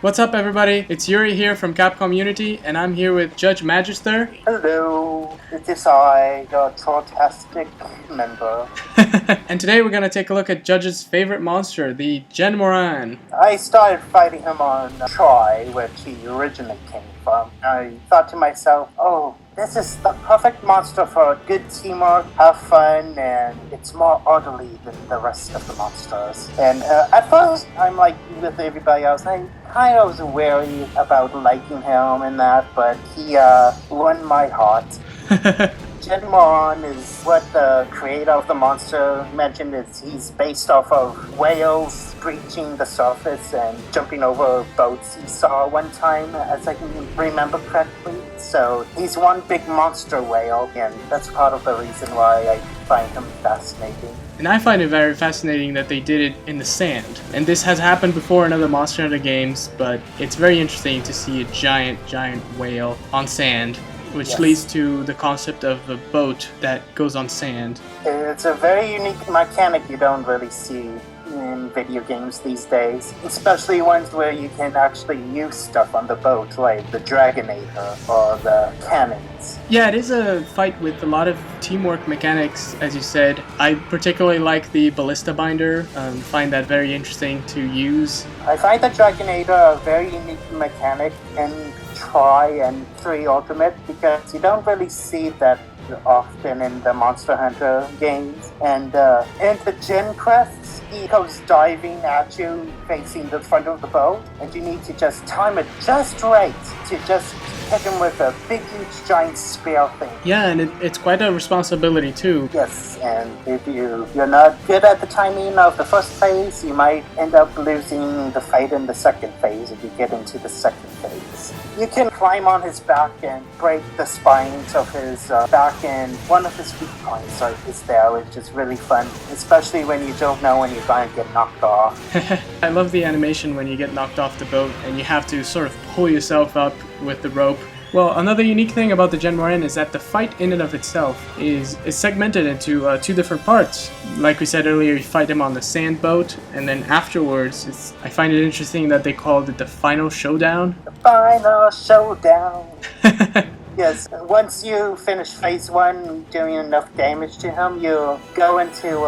What's up, everybody? It's Yuri here from Capcom Unity, and I'm here with Judge Magister. Hello, it is I, your fantastic member. And today we're going to take a look at Judge's favorite monster, the Jhen Mohran. I started fighting him on Troy, which he originally came from. I thought to myself, oh, this is the perfect monster for good teamwork, have fun, and it's more orderly than the rest of the monsters. And at first, I'm like with everybody else, I kind of was wary about liking him and that, but he won my heart. Jhen Mohran is what the creator of the monster mentioned. He's based off of whales breaching the surface and jumping over boats he saw one time, as I can remember correctly. So he's one big monster whale, and that's part of the reason why I find him fascinating. And I find it very fascinating that they did it in the sand. And this has happened before in other Monster Hunter games, but it's very interesting to see a giant whale on sand, which leads to the concept of a boat that goes on sand. It's a very unique mechanic you don't really see in video games these days, especially ones where you can actually use stuff on the boat, like the Dragonator or the Cannons. Yeah, it is a fight with a lot of teamwork mechanics, as you said. I particularly like the ballista binder, find that very interesting to use. I find the Dragonator a very unique mechanic in Tri and 3 Ultimate, because you don't really see that often in the Monster Hunter games. And in the Jhen quests, he goes diving at you facing the front of the boat, and you need to just time it just right to just hit him with a big, huge, giant spear thing. Yeah, and it's quite a responsibility too. Yes, and if you're not good at the timing of the first phase, you might end up losing the fight in the second phase if you get into the second phase. You can climb on his back and break the spines of his back, and one of his weak points is there, which is really fun, especially when you don't know when you're going to get knocked off. I love the animation when you get knocked off the boat and you have to sort of pull yourself up with the rope. Well, another unique thing about the Jhen Mohran is that the fight in and of itself is segmented into 2 different parts. Like we said earlier, you fight him on the sand boat, and then afterwards, I find it interesting that they called it the final showdown. The final showdown! Yes, once you finish phase 1 doing enough damage to him, you go into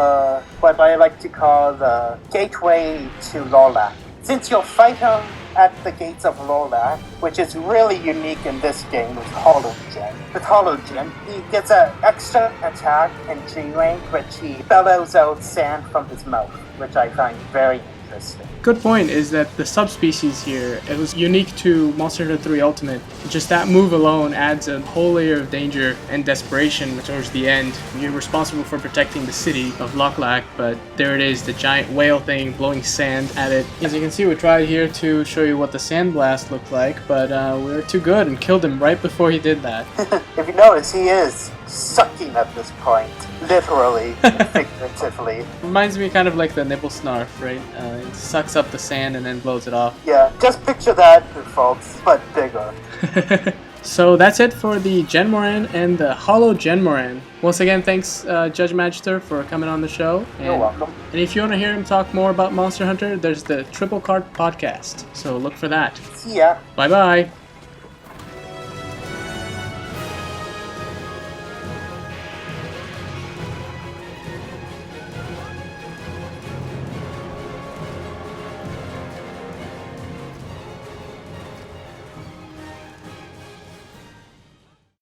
what I like to call the gateway to Loc Lac. Since you'll fight him at the gates of Loc Lac, which is really unique in this game with Hollow Jhen. With Hollow Jhen, he gets an extra attack in G-rank, which he bellows out sand from his mouth, which I find very interesting. Good point is that the subspecies here, it was unique to Monster Hunter 3 Ultimate. Just that move alone adds a whole layer of danger and desperation towards the end. You're responsible for protecting the city of Loc Lac, but there it is, the giant whale thing blowing sand at it. As you can see, we tried here to show you what the sand blast looked like, but we were too good and killed him right before he did that. If you notice, he is sucking at this point, literally and figuratively. Reminds me kind of like the nipple snarf, right? It sucks up the sand and then blows it off. Yeah, just picture that, folks, but bigger. So that's it for the Jhen Mohran and the Hollow Jhen Mohran. Once again, thanks Judge Magister for coming on the show. You're welcome. And if you want to hear him talk more about Monster Hunter, there's the Triple Card podcast. So look for that. See ya. Bye-bye.